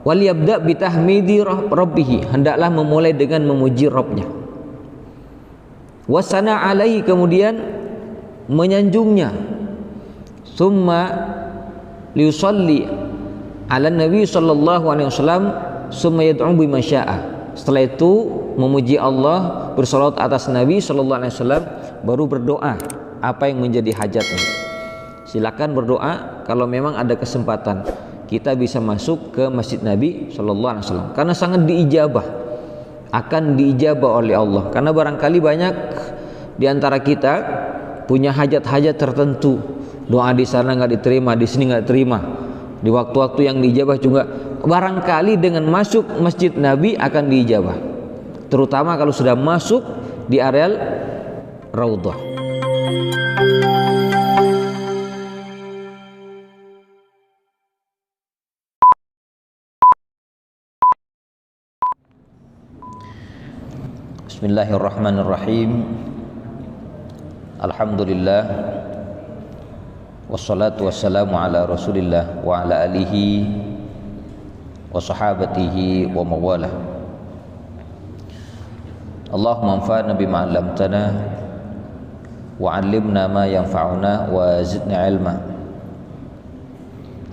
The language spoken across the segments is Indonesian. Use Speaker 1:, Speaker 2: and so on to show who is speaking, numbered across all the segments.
Speaker 1: Wal yabda bitahmidi rabbih, hendaklah memulai dengan memuji Rabbnya. Wasana alaihi, kemudian menyanjungnya. Summa liusalli ala Nabi sallallahu alaihi wasallam, summa yad'u bima syaa. Setelah itu memuji Allah, bersalawat atas Nabi sallallahu alaihi wasallam, baru berdoa apa yang menjadi hajatnya. Silakan berdoa kalau memang ada kesempatan. Kita bisa masuk ke Masjid Nabi sallallahu alaihi wasallam karena sangat diijabah, akan diijabah oleh Allah. Karena barangkali banyak di antara kita punya hajat-hajat tertentu. Doa di sana nggak diterima, di sini nggak diterima. Di waktu-waktu yang diijabah juga barangkali dengan masuk Masjid Nabi akan diijabah. Terutama kalau sudah masuk di areal Raudhah. Bismillahirrahmanirrahim. Alhamdulillah, wassalatu wassalamu ala Rasulillah wa ala alihi wa sahabatihi wa mawalah. Allahumma anfa'na bima 'allamtana wa 'allimna ma yanfa'una wa zidna 'ilma.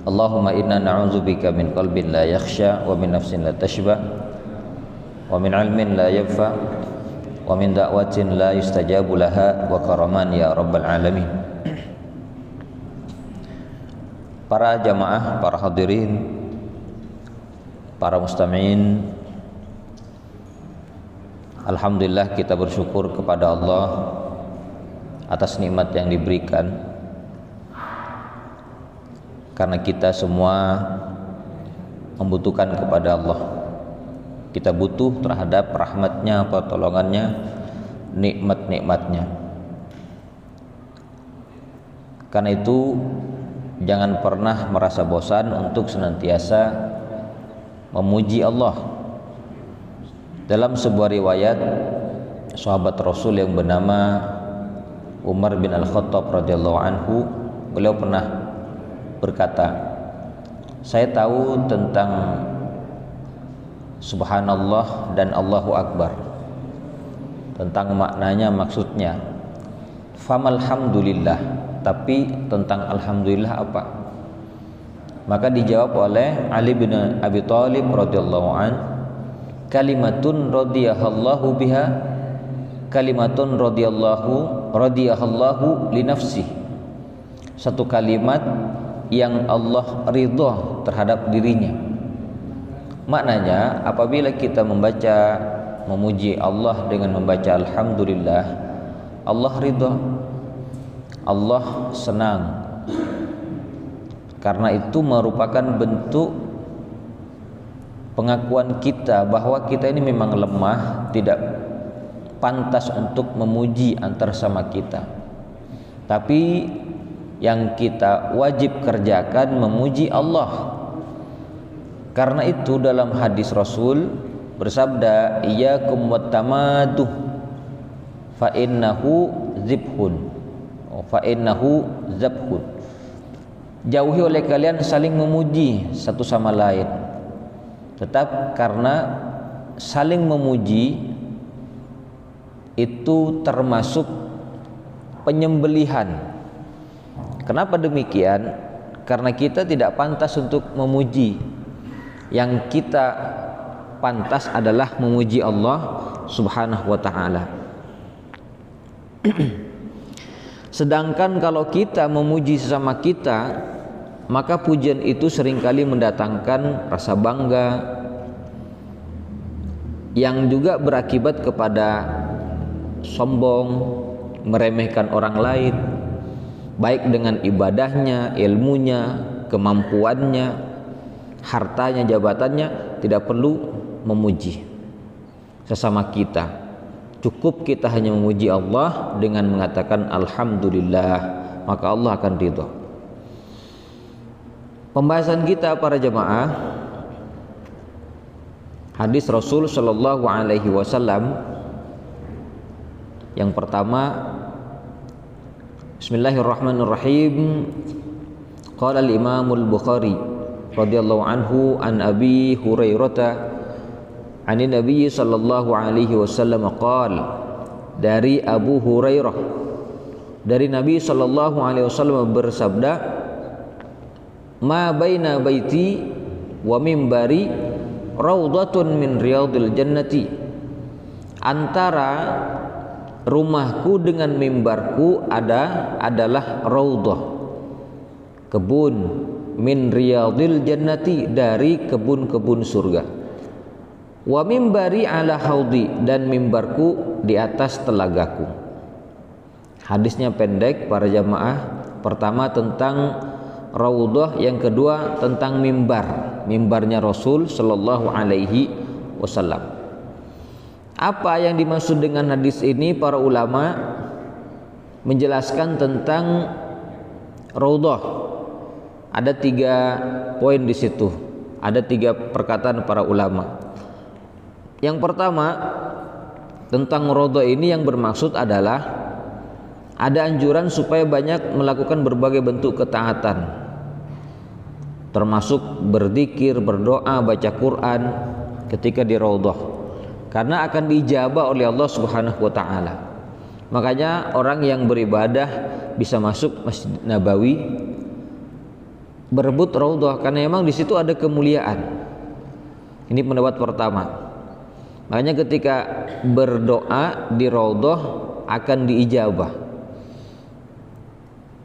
Speaker 1: Allahumma inna na'udzubika min qalbin la yakhsha wa min nafsin la tashba wa min 'ilmin la yanfa' wa min da'watin la yustajabu laha wa karaman ya rabbal alamin. Para jamaah, para hadirin, para mustami'in, alhamdulillah kita bersyukur kepada Allah atas nikmat yang diberikan, karena kita semua membutuhkan kepada Allah. Kita butuh terhadap rahmatnya, pertolongannya, nikmat-nikmatnya. Karena itu jangan pernah merasa bosan untuk senantiasa memuji Allah. Dalam sebuah riwayat, sahabat Rasul yang bernama Umar bin Al-Khattab radhiyallahu anhu, beliau pernah berkata, saya tahu tentang Subhanallah dan Allahu Akbar, tentang maknanya, maksudnya. Famalhamdulillah, tapi tentang alhamdulillah apa? Maka dijawab oleh Ali bin Abi Thalib radhiyallahu an, kalimatun radhiyahallahu biha, kalimatun radhiyahallahu li nafsi. Satu kalimat yang Allah ridha terhadap dirinya. Maknanya, apabila kita membaca, memuji Allah dengan membaca alhamdulillah, Allah ridha, Allah senang. Karena itu merupakan bentuk pengakuan kita bahwa kita ini memang lemah, tidak pantas untuk memuji antar sama kita. Tapi yang kita wajib kerjakan memuji Allah. Karena itu dalam hadis Rasul bersabda, iyyakum wattamaduh fa innahu zibhun, fa innahu zabhun. Jauhi oleh kalian saling memuji satu sama lain. Tetap karena saling memuji itu termasuk penyembelihan. Kenapa demikian? Karena kita tidak pantas untuk memuji. Yang kita pantas adalah memuji Allah Subhanahu wa ta'ala. Sedangkan kalau kita memuji sesama kita, maka pujian itu seringkali mendatangkan rasa bangga yang juga berakibat kepada sombong, meremehkan orang lain, baik dengan ibadahnya, ilmunya, kemampuannya, hartanya, jabatannya. Tidak perlu memuji sesama kita. Cukup kita hanya memuji Allah dengan mengatakan alhamdulillah, maka Allah akan ridha. Pembahasan kita para jemaah, hadis Rasul sallallahu alaihi wasallam. Yang pertama, bismillahirrahmanirrahim. Qala al-Imam al-Bukhari radhiyallahu anhu an Abi Hurairah Ani Nabi sallallahu alaihi wasallam qala, dari Abu Hurairah dari Nabi sallallahu alaihi wasallam bersabda, ma baina baiti wa mimbari raudhatun min riyadil jannati, antara rumahku dengan mimbarku adalah raudhah, kebun, min riyadil jannati, dari kebun-kebun surga. Wa mimbari ala haudi, dan mimbarku di atas telagaku. Hadisnya pendek para jamaah. Pertama tentang raudhah, yang kedua tentang mimbarnya Rasul sallallahu alaihi wasallam. Apa yang dimaksud dengan hadis ini? Para ulama menjelaskan tentang raudhah. Ada 3 poin di situ. Ada 3 perkataan para ulama. Yang pertama, tentang raudhah ini yang bermaksud adalah ada anjuran supaya banyak melakukan berbagai bentuk ketaatan, termasuk berzikir, berdoa, baca Quran ketika di raudhah, karena akan diijabah oleh Allah Subhanahu wa taala. Makanya orang yang beribadah bisa masuk Masjid Nabawi, berebut raudhah, karena memang di situ ada kemuliaan. Ini pendapat pertama. Makanya ketika berdoa di raudhah akan diijabah.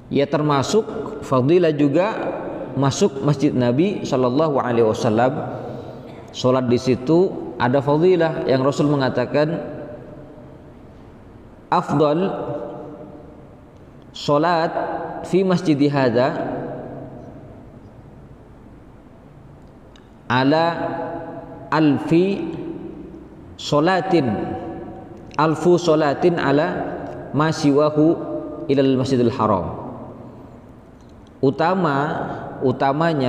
Speaker 1: Ya, termasuk fadilah juga masuk Masjid Nabi sallallahu alaihi wasallam. Salat di situ ada fadilah yang Rasul mengatakan afdal salat fi masjid hadza ala alfu salatin ala ma siwahu ilal masjidil haram. Keutamaan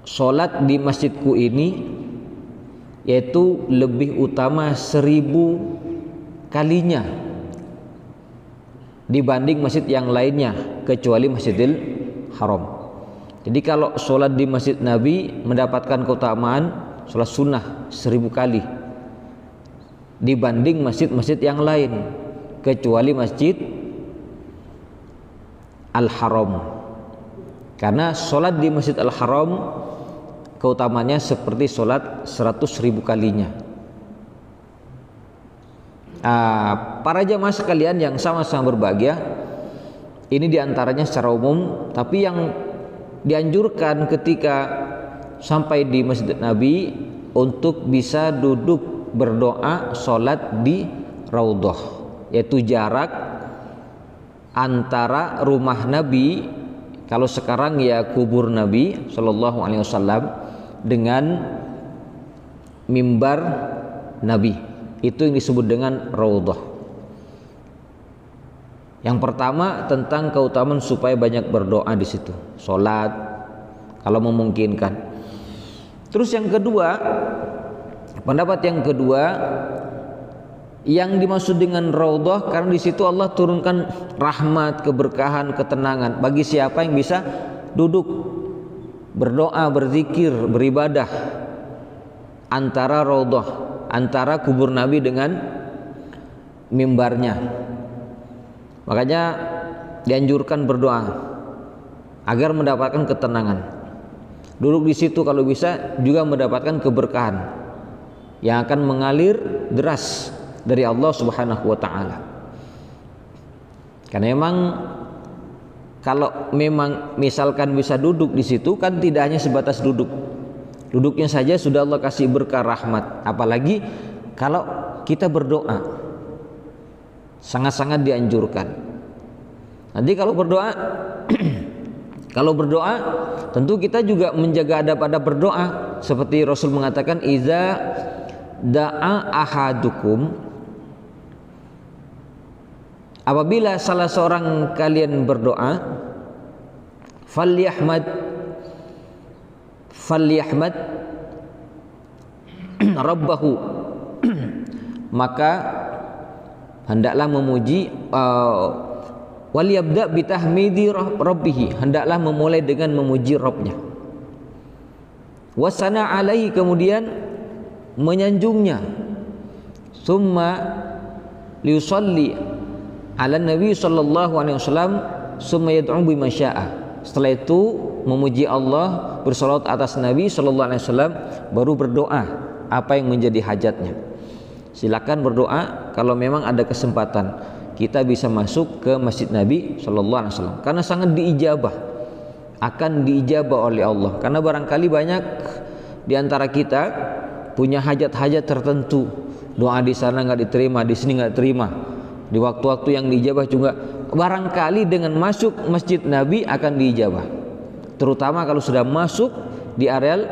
Speaker 1: salat di masjidku ini yaitu lebih utama 1000 kalinya dibanding masjid yang lainnya kecuali Masjidil Haram. Jadi kalau sholat di Masjid Nabi mendapatkan keutamaan sholat sunnah 1000 kali dibanding masjid-masjid yang lain kecuali Masjid Al-Haram. Karena sholat di Masjid Al-Haram keutamanya seperti sholat 100.000 kalinya. Para jamaah sekalian yang sama-sama berbahagia, ini diantaranya secara umum, tapi yang dianjurkan ketika sampai di Masjid Nabi untuk bisa duduk berdoa sholat di raudhah, yaitu jarak antara rumah Nabi, kalau sekarang ya kubur Nabi Shallallahu Alaihi Wasallam, dengan mimbar Nabi, itu yang disebut dengan raudhah. Yang pertama tentang keutamaan supaya banyak berdoa di situ, sholat kalau memungkinkan. Terus yang kedua, pendapat yang kedua, yang dimaksud dengan raudhah karena di situ Allah turunkan rahmat, keberkahan, ketenangan bagi siapa yang bisa duduk berdoa, berzikir, beribadah antara raudhah, antara kubur Nabi dengan mimbarnya. Makanya dianjurkan berdoa agar mendapatkan ketenangan. Duduk di situ kalau bisa juga mendapatkan keberkahan yang akan mengalir deras dari Allah Subhanahu wa taala. Karena memang kalau memang misalkan bisa duduk di situ kan tidak hanya sebatas duduk. Duduknya saja sudah Allah kasih berkah rahmat, apalagi kalau kita berdoa. Sangat-sangat dianjurkan. Nanti kalau berdoa tentu kita juga menjaga adab-adab berdoa, seperti Rasul mengatakan iza da'a ahadukum, apabila salah seorang kalian berdoa, falyahmad rabbahu, maka hendaklah memuji Wal yabda bitahmidi rabbih, hendaklah memulai dengan memuji Rabbnya. Wasana alaihi, kemudian menyanjungnya. Summa liusalli ala Nabi sallallahu alaihi wasallam summa yad'u bima syaa. Setelah itu memuji Allah, bersalawat atas Nabi sallallahu alaihi wasallam, baru berdoa apa yang menjadi hajatnya. Silakan berdoa kalau memang ada kesempatan kita bisa masuk ke Masjid Nabi sallallahu alaihi wasallam, karena sangat diijabah, akan diijabah oleh Allah. Karena barangkali banyak di antara kita punya hajat-hajat tertentu, doa di sana nggak diterima, di sini nggak terima, di waktu-waktu yang diijabah juga. Barangkali dengan masuk Masjid Nabi akan diijabah, terutama kalau sudah masuk di areal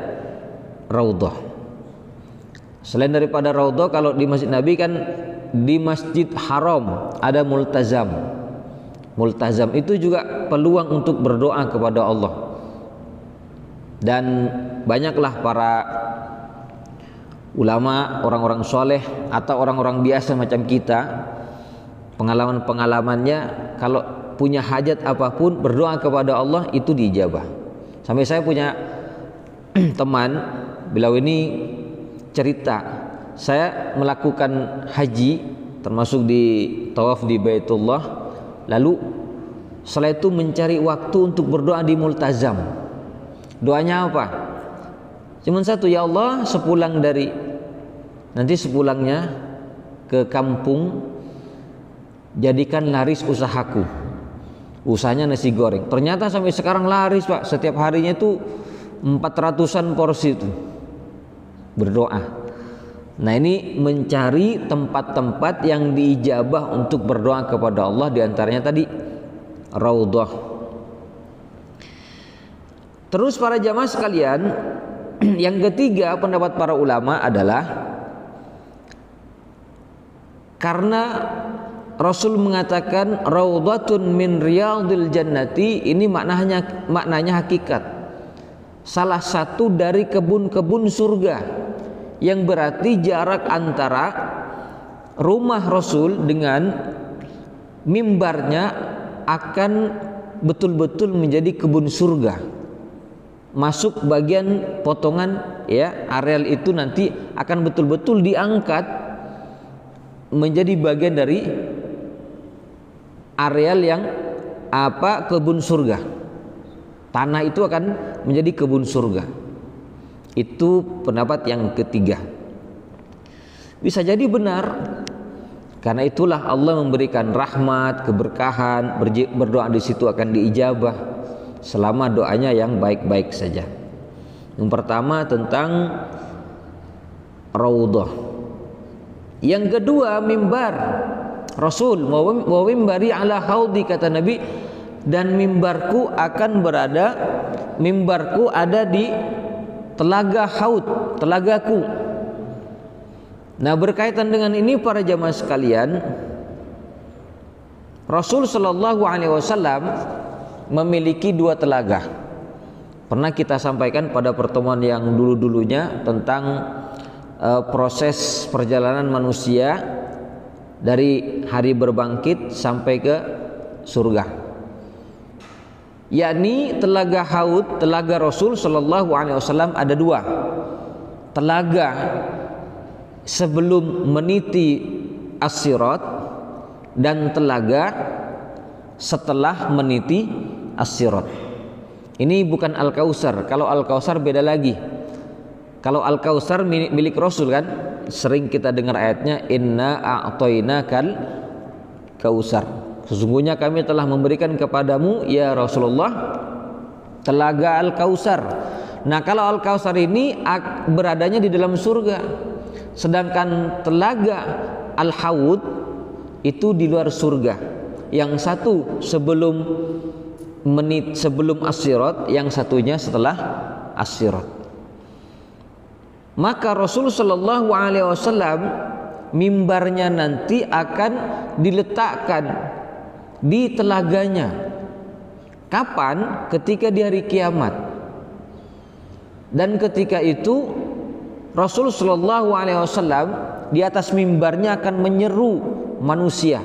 Speaker 1: Raudhah. Selain daripada Raudhah, kalau di Masjid Nabi kan di Masjid Haram ada multazam. Multazam itu juga peluang untuk berdoa kepada Allah. Dan banyaklah para ulama, orang-orang soleh atau orang-orang biasa macam kita, pengalaman-pengalamannya kalau punya hajat apapun berdoa kepada Allah itu diijabah. Sampai saya punya teman, beliau ini cerita, saya melakukan haji termasuk di tawaf di Baitullah, lalu setelah itu mencari waktu untuk berdoa di multazam. Doanya apa? Cuma satu, ya Allah, sepulangnya ke kampung, jadikan laris usahaku. Usahanya nasi goreng. Ternyata sampai sekarang laris, Pak. Setiap harinya itu 400-an porsi itu. Berdoa. Nah, ini mencari tempat-tempat yang diijabah untuk berdoa kepada Allah, diantaranya tadi Raudhah. Terus para jamaah sekalian, yang ketiga pendapat para ulama adalah karena Rasul mengatakan raudhatun min riyadil jannati, ini maknanya hakikat, salah satu dari kebun-kebun surga, yang berarti jarak antara rumah Rasul dengan mimbarnya akan betul-betul menjadi kebun surga. Masuk bagian potongan ya, areal itu nanti akan betul-betul diangkat menjadi bagian dari areal yang kebun surga. Tanah itu akan menjadi kebun surga. Itu pendapat yang ketiga. Bisa jadi benar, karena itulah Allah memberikan rahmat, keberkahan, berdoa di situ akan diijabah selama doanya yang baik-baik saja. Yang pertama tentang Raudhah. Yang kedua mimbar Rasul, wa mimbari ala haudi, kata Nabi, dan mimbarku ada di telaga haud, telagaku. Nah, berkaitan dengan ini para jamaah sekalian, Rasul sallallahu alaihi wasallam memiliki 2 telaga. Pernah kita sampaikan pada pertemuan yang dulu-dulunya tentang proses perjalanan manusia dari hari berbangkit sampai ke surga. Yakni telaga haud, telaga Rasul sallallahu alaihi wasallam ada 2. Telaga sebelum meniti as-sirat dan telaga setelah meniti as-sirat. Ini bukan Al-Kautsar. Kalau Al-Kautsar beda lagi. Kalau Al-Kautsar milik Rasul kan, sering kita dengar ayatnya, inna a'tainakal kautsar. Sesungguhnya kami telah memberikan kepadamu ya Rasulullah telaga Al-Kautsar. Nah, kalau Al-Kautsar ini beradanya di dalam surga, sedangkan telaga Al-Haud itu di luar surga. Yang satu sebelum as-sirat, yang satunya setelah as-sirat. Maka Rasul sallallahu alaihi wasallam mimbarnya nanti akan diletakkan di telaganya. Kapan? Ketika di hari kiamat. Dan ketika itu Rasul sallallahu alaihi wasallam di atas mimbarnya akan menyeru manusia,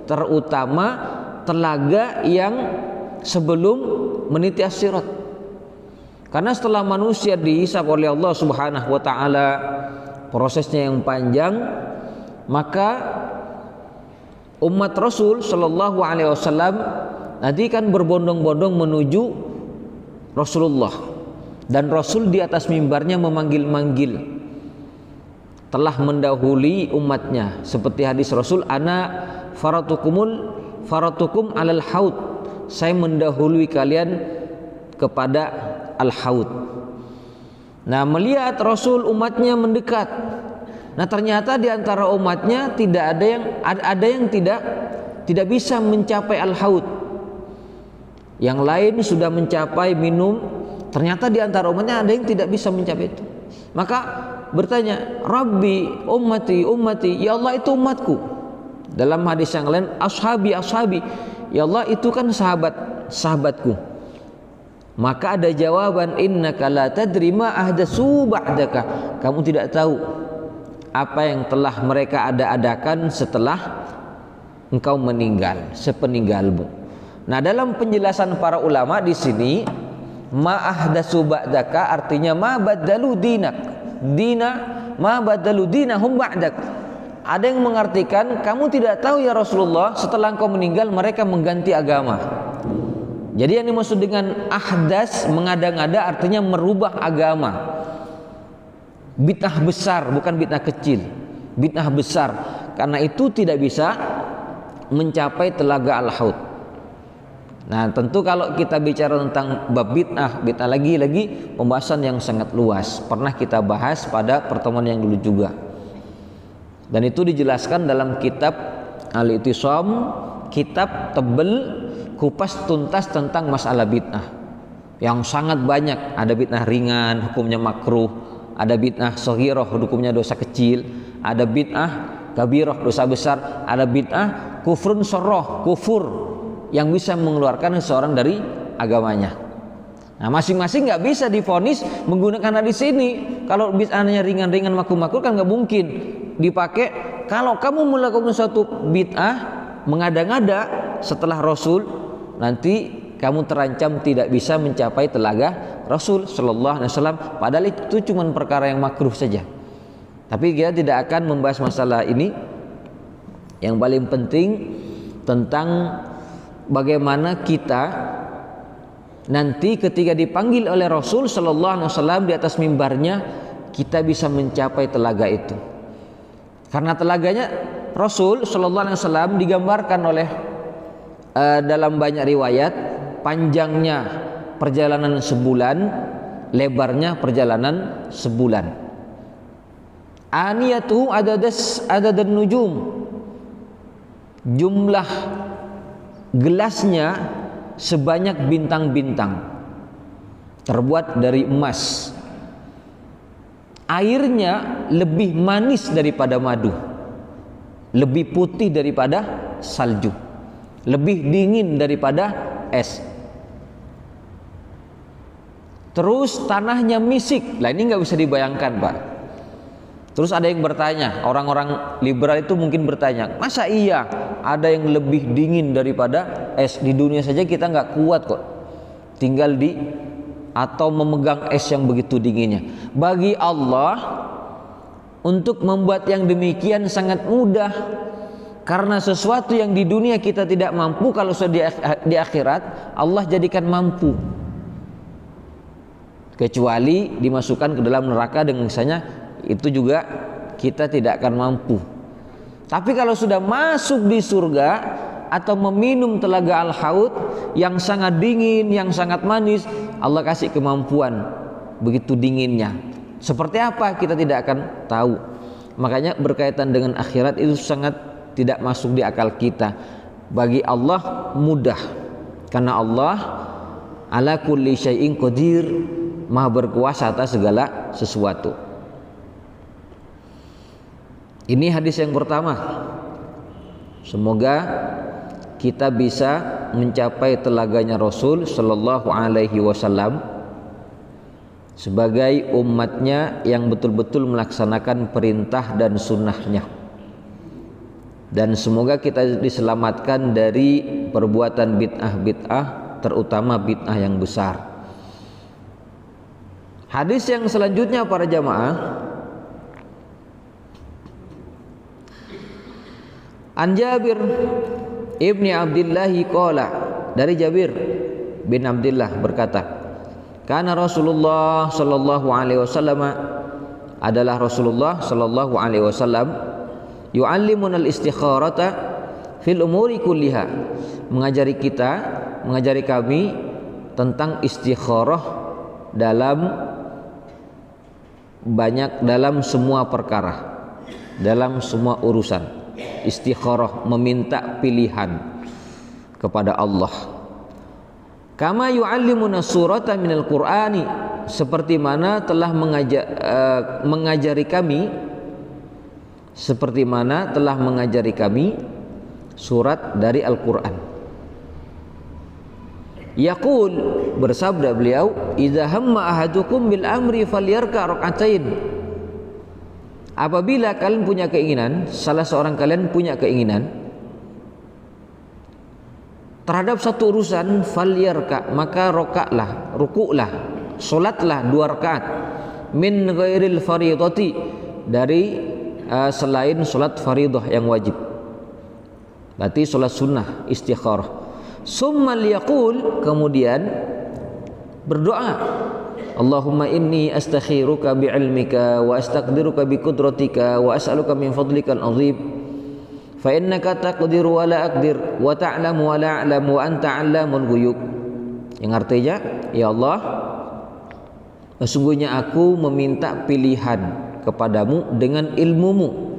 Speaker 1: terutama telaga yang sebelum meniti as-sirat. Karena setelah manusia dihisab oleh Allah Subhanahu wa taala, prosesnya yang panjang, maka umat Rasul sallallahu alaihi wasallam nanti kan berbondong-bondong menuju Rasulullah, dan Rasul di atas mimbarnya memanggil-manggil, telah mendahului umatnya, seperti hadis Rasul, ana faratukum alal haud, saya mendahului kalian kepada al-haud. Nah, melihat Rasul umatnya mendekat, nah ternyata di antara umatnya tidak ada yang tidak bisa mencapai al-haud. Yang lain sudah mencapai minum, ternyata di antara umatnya ada yang tidak bisa mencapai itu. Maka bertanya, Rabbi ummati ummati, ya Allah itu umatku. Dalam hadis yang lain, ashabi ashabi, ya Allah itu kan sahabatku. Maka ada jawaban, innaka la tadri ma ahdatsu ba'daka, kamu tidak tahu apa yang telah mereka adakan setelah engkau meninggal, sepeninggalmu. Nah, dalam penjelasan para ulama di sini, ma ahdatsu ba'daka artinya ma badalu ma badalu dinahum ba'dak. Ada yang mengartikan, kamu tidak tahu ya Rasulullah, setelah engkau meninggal mereka mengganti agama. Jadi yang dimaksud dengan ahdas, mengada-ngada, artinya merubah agama. Bid'ah besar, bukan bid'ah kecil, bid'ah besar. Karena itu tidak bisa mencapai telaga al-haud. Nah, tentu kalau kita bicara tentang bab bid'ah lagi pembahasan yang sangat luas. Pernah kita bahas pada pertemuan yang dulu juga. Dan itu dijelaskan dalam kitab Al-I'tisam, kitab tebel, kupas tuntas tentang masalah bid'ah yang sangat banyak. Ada bid'ah ringan, hukumnya makruh. Ada bid'ah shaghirah, hukumnya dosa kecil. Ada bid'ah kabirah, dosa besar. Ada bid'ah kufrun syarrah, kufur yang bisa mengeluarkan seseorang dari agamanya. Nah, masing-masing nggak bisa divonis menggunakan hadis ini. Kalau bid'ahnya ringan-ringan, makruh-makruh, kan nggak mungkin dipakai. Kalau kamu melakukan suatu bid'ah mengada-ngada setelah Rasul, nanti kamu terancam tidak bisa mencapai telaga Rasul Shallallahu Alaihi Wasallam. Padahal itu cuma perkara yang makruh saja. Tapi kita tidak akan membahas masalah ini. Yang paling penting tentang bagaimana kita nanti ketika dipanggil oleh Rasul Shallallahu Alaihi Wasallam di atas mimbarnya, kita bisa mencapai telaga itu. Karena telaganya Rasul Shallallahu Alaihi Wasallam digambarkan oleh dalam banyak riwayat, panjangnya perjalanan sebulan, lebarnya perjalanan sebulan. Aniyatuhu adadan nujum, jumlah gelasnya sebanyak bintang-bintang, terbuat dari emas. Airnya lebih manis daripada madu, lebih putih daripada salju, lebih dingin daripada es. Terus tanahnya misik. Lah ini nggak bisa dibayangkan, Pak. Terus ada yang bertanya, orang-orang liberal itu mungkin bertanya, masa iya ada yang lebih dingin daripada es? Di dunia saja kita nggak kuat kok tinggal di atau memegang es yang begitu dinginnya. Bagi Allah untuk membuat yang demikian sangat mudah. Karena sesuatu yang di dunia kita tidak mampu, kalau sudah di akhirat Allah jadikan mampu. Kecuali dimasukkan ke dalam neraka dengan misalnya, itu juga kita tidak akan mampu. Tapi kalau sudah masuk di surga atau meminum telaga al-haud yang sangat dingin, yang sangat manis, Allah kasih kemampuan begitu dinginnya. Seperti apa kita tidak akan tahu. Makanya berkaitan dengan akhirat itu sangat tidak masuk di akal kita. Bagi Allah mudah, karena Allah ala kulli syai'in qadir, maha berkuasa atas segala sesuatu. Ini hadis yang pertama. Semoga kita bisa mencapai telaganya Rasul Sallallahu Alaihi Wasallam sebagai umatnya yang betul-betul melaksanakan perintah dan sunnahnya. dan semoga kita diselamatkan dari perbuatan bid'ah-bid'ah, terutama bid'ah yang besar. Hadis yang selanjutnya para jamaah, An Jabir ibni Abdillah qala, dari Jabir bin Abdullah berkata, kana Rasulullah sallallahu alaihi wasallam, adalah Rasulullah sallallahu alaihi wasallam, yu'allimunal istikharata fil umuri kulliha, mengajari kami tentang istikharah dalam semua perkara, dalam semua urusan. Istikharah, meminta pilihan kepada Allah. Kama yu'allimuna surata minal Qur'ani, seperti mana telah mengajari kami surat dari Al-Qur'an. Yaqul, bersabda beliau, idza hamma ahadukum bil amri falyarka rak'atain. Apabila kalian punya keinginan, salah seorang kalian punya keinginan terhadap satu urusan, falyarka, maka rukuklah, solatlah 2 rakaat, min ghairil fardhati, dari selain solat faridah yang wajib, berarti solat sunnah istikharah. Summa liyaqul, kemudian berdoa, Allahumma inni astakhiruka bi'ilmika wa astaqdiruka biqudratika wa as'aluka min fadlikal azim fa innaka taqdiru wa la aqdir wa ta'lamu wa la a'lamu wa anta 'allamul ghuyub. Yang artinya, ya Allah, sesungguhnya aku meminta pilihan kepadamu dengan ilmumu,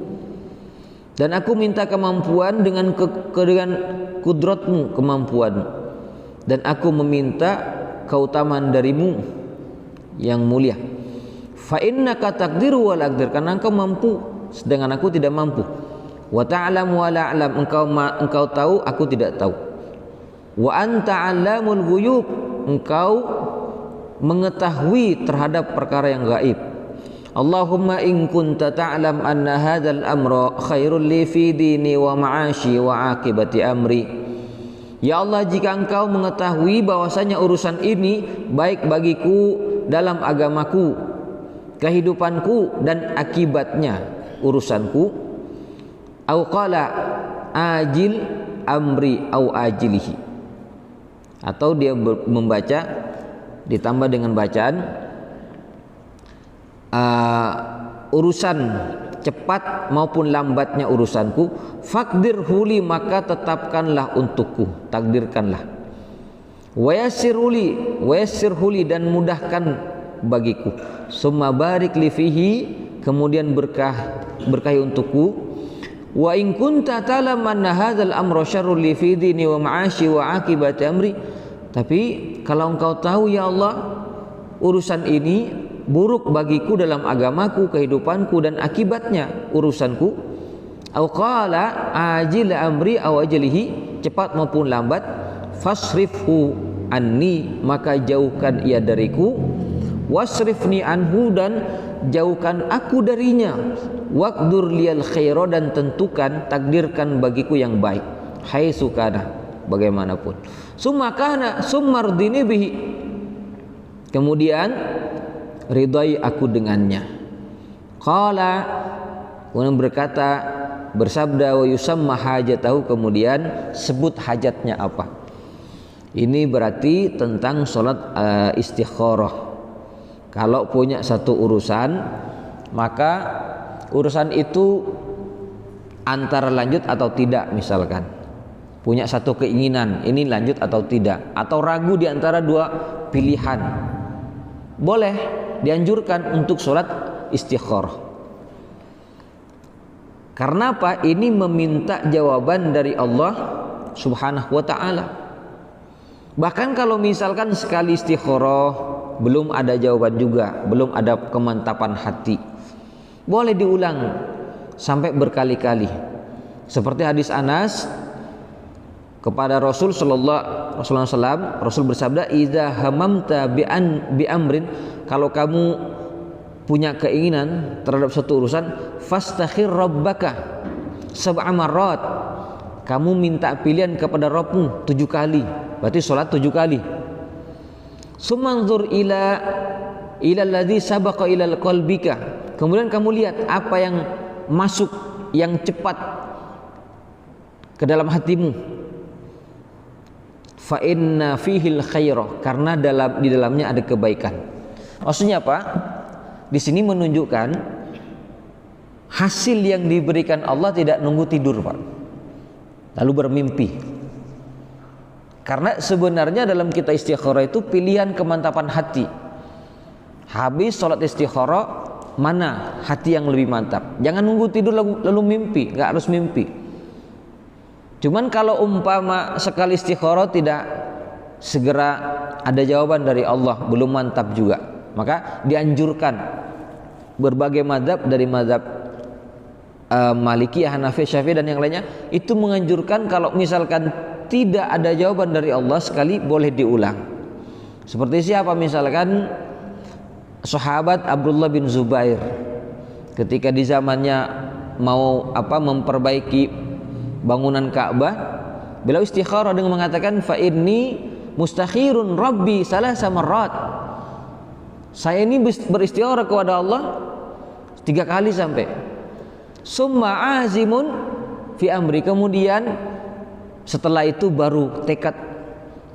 Speaker 1: dan aku minta kemampuan dengan kudratmu, kemampuanmu, dan aku meminta keutamaan darimu yang mulia. Fa innaka taqdiru wa la aqdir, karena engkau mampu sedangkan aku tidak mampu. Wa ta'lamu wa la a'lam, engkau tahu, aku tidak tahu. Wa anta 'allamul ghuyub, engkau mengetahui terhadap perkara yang gaib. Allahumma in kunta ta'lam anna hadzal amra khairul li fi dini wa ma'ashi wa aqibati amri. Ya Allah, jika engkau mengetahui bahwasanya urusan ini baik bagiku dalam agamaku, kehidupanku dan akibatnya urusanku, au qala ajil amri au ajilihi, atau dia membaca ditambah dengan bacaan urusan cepat maupun lambatnya urusanku, faqdir huli, maka tetapkanlah untukku, takdirkanlah. Wayassir huli, dan mudahkan bagiku. Summa barik li fihi, kemudian berkahi untukku. Wa in kunta ta'lam anna hadzal amra syarrul li fi dini wa ma'ashi wa aqibati amri, tapi kalau engkau tahu ya Allah urusan ini buruk bagiku dalam agamaku, kehidupanku dan akibatnya urusanku, au qala ajil amri aw ajlihi, cepat maupun lambat, fasrifhu anni, maka jauhkan ia dariku, wasrifni anhu, dan jauhkan aku darinya, waqdur liyal khaira, dan tentukan, takdirkan bagiku yang baik, haitsu kana, bagaimanapun, summa rdini bihi, kemudian ridai aku dengannya. Qala, kemudian bersabda, wa yusamma hajatahu, kemudian sebut hajatnya apa. Ini berarti tentang sholat istikharah. Kalau punya satu urusan, maka urusan itu antara lanjut atau tidak, misalkan punya satu keinginan, ini lanjut atau tidak, atau ragu di antara 2 pilihan, boleh dianjurkan untuk sholat istikharah. Karena apa? Ini meminta jawaban dari Allah Subhanahu wa ta'ala. Bahkan kalau misalkan sekali istikharah belum ada jawaban juga, belum ada kemantapan hati, boleh diulang sampai berkali-kali. Seperti hadis Anas kepada Rasul sallallahu alaihi wasallam, Rasul bersabda, "Idza hamamta bi amrin," kalau kamu punya keinginan terhadap satu urusan, fastakhir rabbaka, sab'a marrat, kamu minta pilihan kepada Rabbmu 7 kali, berarti sholat 7 kali. Sumanzur ila alladzi sabaqa ila qalbika, kemudian kamu lihat apa yang masuk yang cepat ke dalam hatimu. Fa inna fihil khairah, karena di dalamnya ada kebaikan. Maksudnya apa? Di sini menunjukkan hasil yang diberikan Allah tidak nunggu tidur, Pak, lalu bermimpi. Karena sebenarnya dalam kita istikharah itu pilihan kemantapan hati. Habis sholat istikharah, mana hati yang lebih mantap? Jangan nunggu tidur lalu mimpi, nggak harus mimpi. Cuman kalau umpama sekali istikharah tidak segera ada jawaban dari Allah, belum mantap juga, maka dianjurkan berbagai mazhab dari mazhab Malikiyah, Hanafi, Syafi'i dan yang lainnya itu menganjurkan kalau misalkan tidak ada jawaban dari Allah sekali boleh diulang. Seperti siapa? Misalkan sahabat Abdullah bin Zubair ketika di zamannya mau memperbaiki bangunan Ka'bah, beliau istikharah dengan mengatakan fa inni mustakhirun rabbi salasa marrat. Saya ini beristikharah kepada Allah 3 kali sampai. Summa azimun fi amri, kemudian setelah itu baru tekad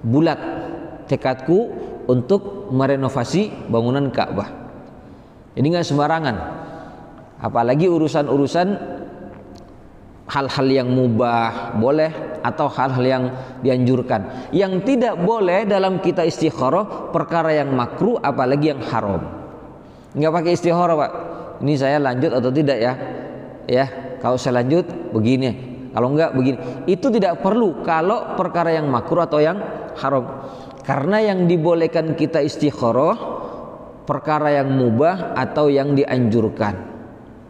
Speaker 1: bulat, tekadku untuk merenovasi bangunan Ka'bah. Jadi nggak sembarangan, apalagi urusan-urusan hal-hal yang mubah boleh atau hal-hal yang dianjurkan. Yang tidak boleh dalam kita istikharah perkara yang makruh, apalagi yang haram. Nggak pakai istikharah, Pak, ini saya lanjut atau tidak ya? Ya, kalau saya lanjut begini, kalau enggak begini. Itu tidak perlu kalau perkara yang makruh atau yang haram. Karena yang dibolehkan kita istikharah perkara yang mubah atau yang dianjurkan.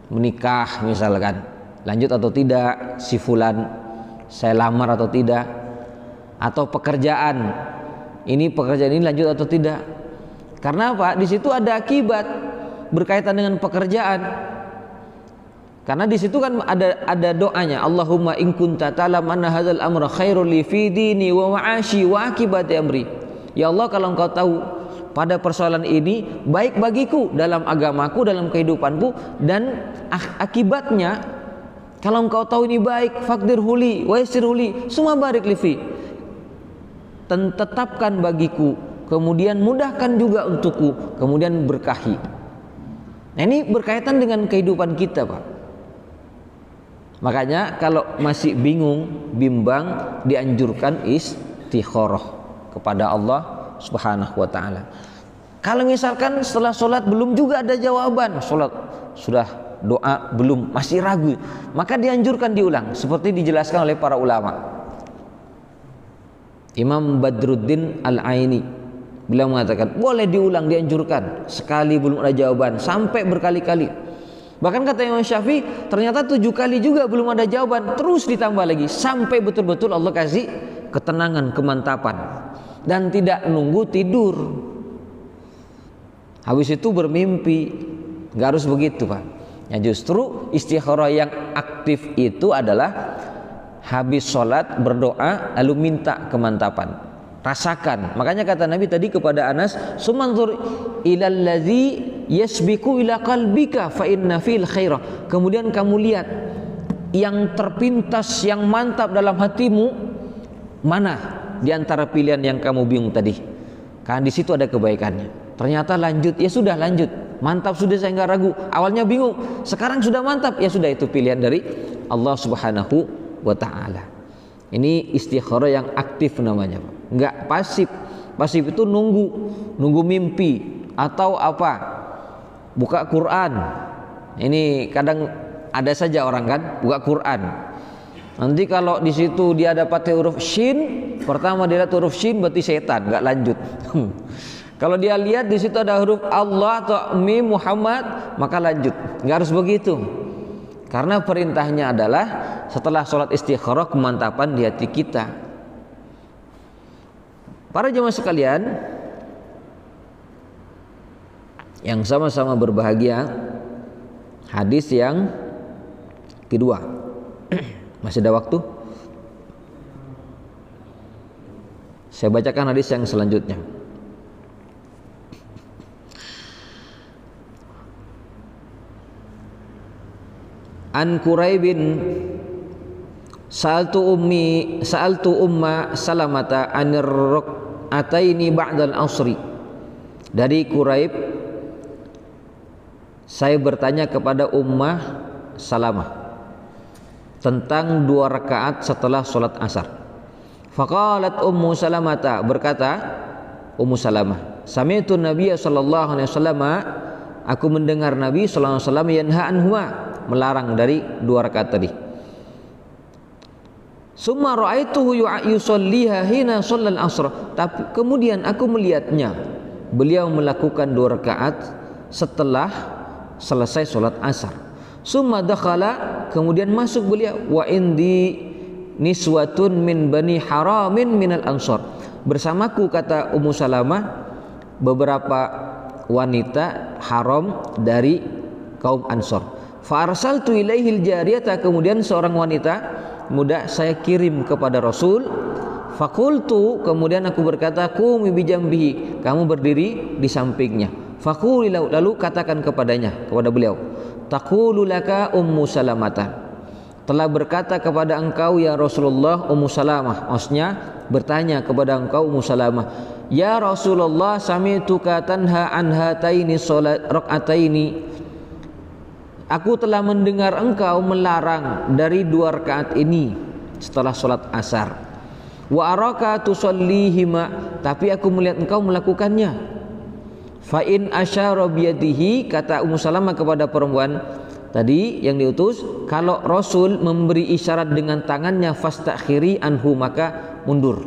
Speaker 1: Menikah misalkan, lanjut atau tidak, si fulan saya lamar atau tidak, atau pekerjaan ini lanjut atau tidak. Karena apa? Di situ ada akibat berkaitan dengan pekerjaan. Karena di situ kan ada doanya, Allahumma in kunta ta'lam anna hadzal amra khairul li fi dini wa ma'ashi wa akibati amri. Ya Allah, kalau Engkau tahu pada persoalan ini baik bagiku dalam agamaku, dalam kehidupanku dan akibatnya, kalau Engkau tahu ini baik, faqdir huli wa yassir huli summa barik li fi. Tetapkan bagiku, kemudian mudahkan juga untukku, kemudian berkahi. Nah, ini berkaitan dengan kehidupan kita, Pak. Makanya kalau masih bingung, bimbang, dianjurkan istikharah kepada Allah Subhanahu wa taala. Kalau misalkan setelah sholat belum juga ada jawaban, sholat sudah doa belum, masih ragu, maka dianjurkan diulang seperti dijelaskan oleh para ulama. Imam Badruddin Al-Aini beliau mengatakan boleh diulang, dianjurkan. Sekali belum ada jawaban sampai berkali-kali. Bahkan kata Imam Syafi'i, ternyata 7 kali juga belum ada jawaban, terus ditambah lagi sampai betul-betul Allah kasih ketenangan, kemantapan, dan tidak nunggu tidur. Habis itu bermimpi. Nggak harus begitu, Pak. Ya, justru istikharah yang aktif itu adalah habis sholat berdoa lalu minta kemantapan, rasakan. Makanya kata Nabi tadi kepada Anas, sumanzur ilal ladzi yasbiku ila qalbika fa inna fil khairah. Kemudian kamu lihat yang terpintas, yang mantap dalam hatimu, mana di antara pilihan yang kamu bingung tadi. Karena di situ ada kebaikannya. Ternyata lanjut, ya sudah lanjut, mantap sudah, saya nggak ragu. Awalnya bingung, sekarang sudah mantap, ya sudah, itu pilihan dari Allah Subhanahu wa taala. Ini istikharah yang aktif namanya, Pak. Nggak pasif. Pasif itu nunggu mimpi atau apa? Buka Quran. Ini kadang ada saja orang kan buka Quran. Nanti kalau di situ dia dapat huruf shin, pertama dia lihat huruf shin berarti setan, nggak lanjut. Kalau dia lihat di situ ada huruf Allah atau mim Muhammad, maka lanjut. Nggak harus begitu. Karena perintahnya adalah setelah sholat istikharah kemantapan di hati kita. Para jemaah sekalian yang sama-sama berbahagia, hadis yang kedua. Masih ada waktu? Saya bacakan hadis yang selanjutnya. An Quraibin sa'altu umma Salamata anir raq'ataini ba'dal asri. Dari Quraib, saya bertanya kepada Ummah Salamah tentang 2 rakaat setelah sholat asar. Faqalat Ummu Salamata, berkata Ummu Salamah, sami'tu Nabiy sallallahu alaihi wasallam, aku mendengar Nabi sallallahu alaihi wasallam yanha anhuma, melarang dari 2 rakaat tadi. Summa ra'aituhu yusalliha hina shallal asr. Tapi kemudian aku melihatnya beliau melakukan 2 rakaat setelah selesai sholat asar. Summa dakhala, kemudian masuk beliau, wa indi niswatun min bani haramin minal ansor. Bersamaku, kata Ummu Salamah, beberapa wanita haram dari kaum Ansor. Fa arsaltu ilaihil jariyata, kemudian seorang wanita muda saya kirim kepada Rasul. Fakultu, kemudian aku berkata, qumi bijambihi, kamu berdiri di sampingnya. Fakuli, lalu katakan kepadanya, kepada beliau, taqulu laka Ummu Salamata, telah berkata kepada engkau ya Rasulullah Ummu Salamah, maksudnya bertanya kepada engkau Ummu Salamah, ya Rasulullah sami'tuka tanha an hataini salat rakaataini, aku telah mendengar engkau melarang dari 2 rakaat ini setelah sholat asar. Wa araka tusallihima, tapi aku melihat engkau melakukannya. Fa in asyara biyadihi, kata Ummu Salamah kepada perempuan tadi yang diutus, kalau Rasul memberi isyarat dengan tangannya, fastakhiri anhu, maka mundur.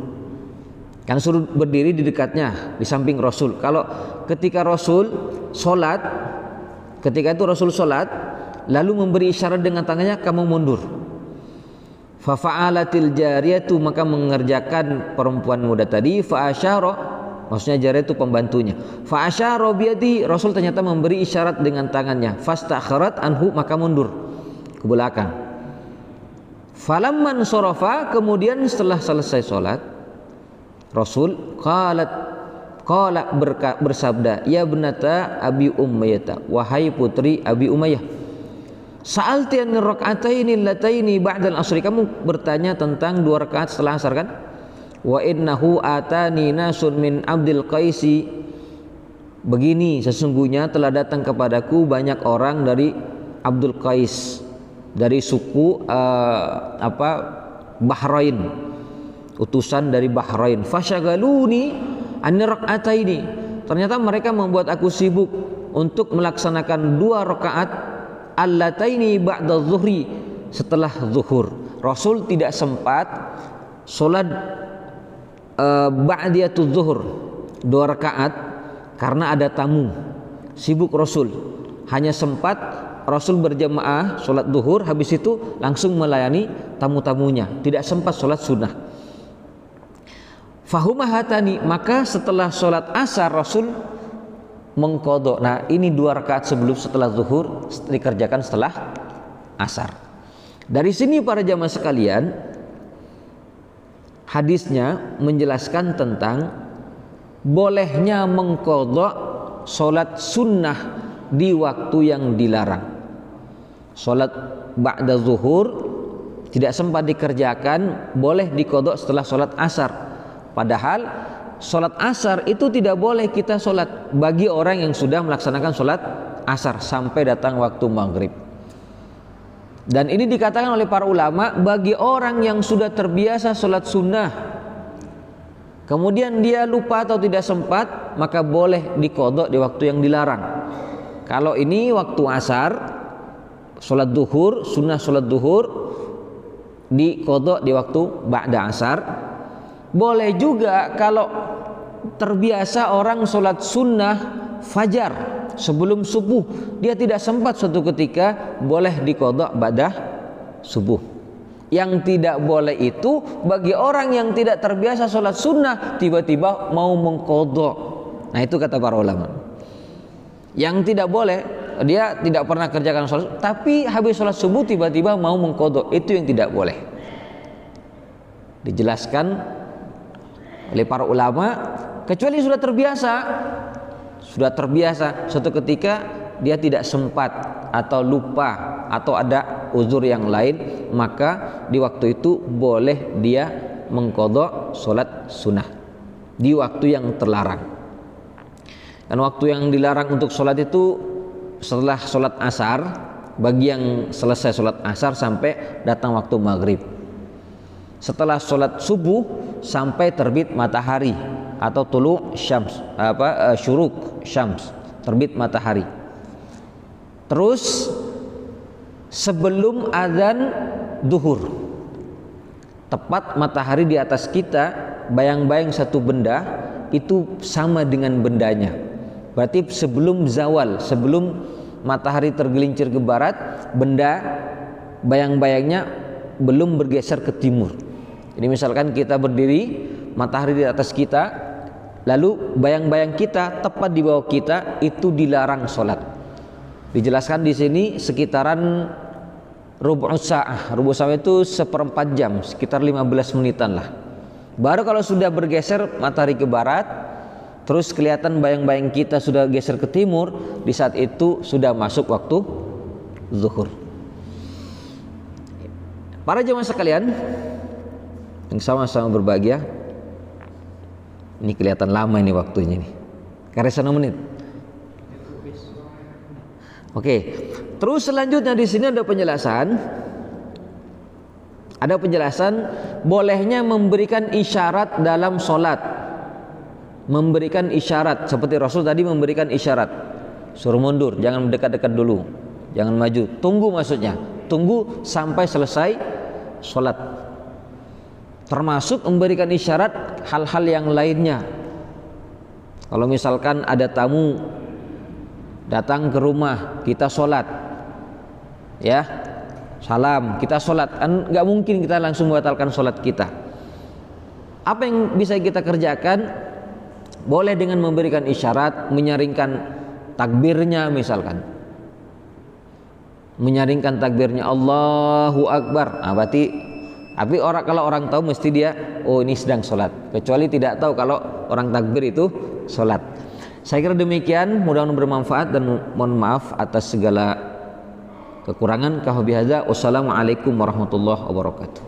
Speaker 1: Kan suruh berdiri di dekatnya, di samping Rasul. Kalau ketika Rasul sholat, ketika itu Rasul sholat lalu memberi isyarat dengan tangannya, kamu mundur. Fa fa'alatil jariyatu, maka mengerjakan perempuan muda tadi. Fa asyara, maksudnya jariyah itu pembantunya. Fa asyara biyadi, Rasul ternyata memberi isyarat dengan tangannya. Fastakharat anhu, maka mundur ke belakang. Falamman sarafa, kemudian setelah selesai sholat, Rasul qala bersabda, ya benata Abi Umayyah, wahai putri Abi Umayyah, sa'alti an rak'ataini allataini ba'dal asri, kamu bertanya tentang 2 rakaat setelah asar kan? Wa innahu atani nasun min Abdul Qaisi, begini sesungguhnya telah datang kepadaku banyak orang dari Abdul Qais, dari suku Bahrain, utusan dari Bahrain. Fasyagaluni an rak'ataini, ternyata mereka membuat aku sibuk untuk melaksanakan 2 rakaat allataini ba'da zuhri, setelah zuhur. Rasul tidak sempat sholat ba'diyatuz zuhur 2 rakaat karena ada tamu, sibuk Rasul. Hanya sempat Rasul berjamaah sholat zuhur, habis itu langsung melayani tamu-tamunya, tidak sempat sholat sunnah. Fahumahatani, maka setelah sholat asar Rasul mengqadha. Nah, ini 2 rakaat sebelum setelah zuhur dikerjakan setelah asar. Dari sini para jamaah sekalian, hadisnya menjelaskan tentang bolehnya mengqadha sholat sunnah di waktu yang dilarang. Sholat ba'da zuhur tidak sempat dikerjakan, boleh diqadha setelah sholat asar. Padahal sholat asar itu tidak boleh kita sholat bagi orang yang sudah melaksanakan sholat asar sampai datang waktu maghrib. Dan ini dikatakan oleh para ulama bagi orang yang sudah terbiasa sholat sunnah, kemudian dia lupa atau tidak sempat, maka boleh diqadha di waktu yang dilarang. Kalau ini waktu asar, sholat duhur, sunnah sholat duhur diqadha di waktu ba'da asar. Boleh juga kalau terbiasa orang sholat sunnah fajar sebelum subuh, dia tidak sempat suatu ketika, boleh diqadha ba'da subuh. Yang tidak boleh itu bagi orang yang tidak terbiasa sholat sunnah tiba-tiba mau mengqadha. Nah, itu kata para ulama. Yang tidak boleh dia tidak pernah kerjakan sholat, tapi habis sholat subuh tiba-tiba mau mengqadha, itu yang tidak boleh. Dijelaskan oleh para ulama, kecuali sudah terbiasa suatu ketika dia tidak sempat atau lupa atau ada uzur yang lain, maka di waktu itu boleh dia mengqadha sholat sunnah di waktu yang terlarang. Dan waktu yang dilarang untuk sholat itu setelah sholat asar, bagi yang selesai sholat asar sampai datang waktu maghrib. Setelah sholat subuh sampai terbit matahari atau tulu syams, syuruk syams, terbit matahari. Terus sebelum azan duhur, tepat matahari di atas kita, bayang-bayang satu benda itu sama dengan bendanya. Berarti sebelum zawal, sebelum matahari tergelincir ke barat, benda bayang-bayangnya belum bergeser ke timur. Jadi misalkan kita berdiri, matahari di atas kita, lalu bayang-bayang kita tepat di bawah kita, itu dilarang sholat. Dijelaskan di sini sekitaran rubu' sa'ah. Rubu' sa'ah itu seperempat jam, sekitar 15 menitan lah. Baru kalau sudah bergeser matahari ke barat, terus kelihatan bayang-bayang kita sudah geser ke timur, di saat itu sudah masuk waktu zuhur. Para jemaah sekalian yang sama-sama berbahagia, ini kelihatan lama ini waktunya nih, karena 1 menit. Oke, terus selanjutnya di sini ada penjelasan. Ada penjelasan bolehnya memberikan isyarat dalam sholat. Memberikan isyarat seperti Rasul tadi memberikan isyarat, suruh mundur, jangan mendekat-dekat dulu, jangan maju, tunggu, maksudnya tunggu sampai selesai sholat. Termasuk memberikan isyarat hal-hal yang lainnya. Kalau misalkan ada tamu datang ke rumah, kita sholat, ya salam, kita sholat, kan nggak mungkin kita langsung membatalkan sholat kita. Apa yang bisa kita kerjakan? Boleh dengan memberikan isyarat, menyaringkan takbirnya, misalkan menyaringkan takbirnya Allahu Akbar. Nah, berarti tapi kalau orang tahu mesti dia, oh ini sedang sholat, kecuali tidak tahu kalau orang takbir itu sholat. Saya kira demikian, mudah-mudahan bermanfaat dan mohon maaf atas segala kekurangan. Wassalamualaikum warahmatullahi wabarakatuh.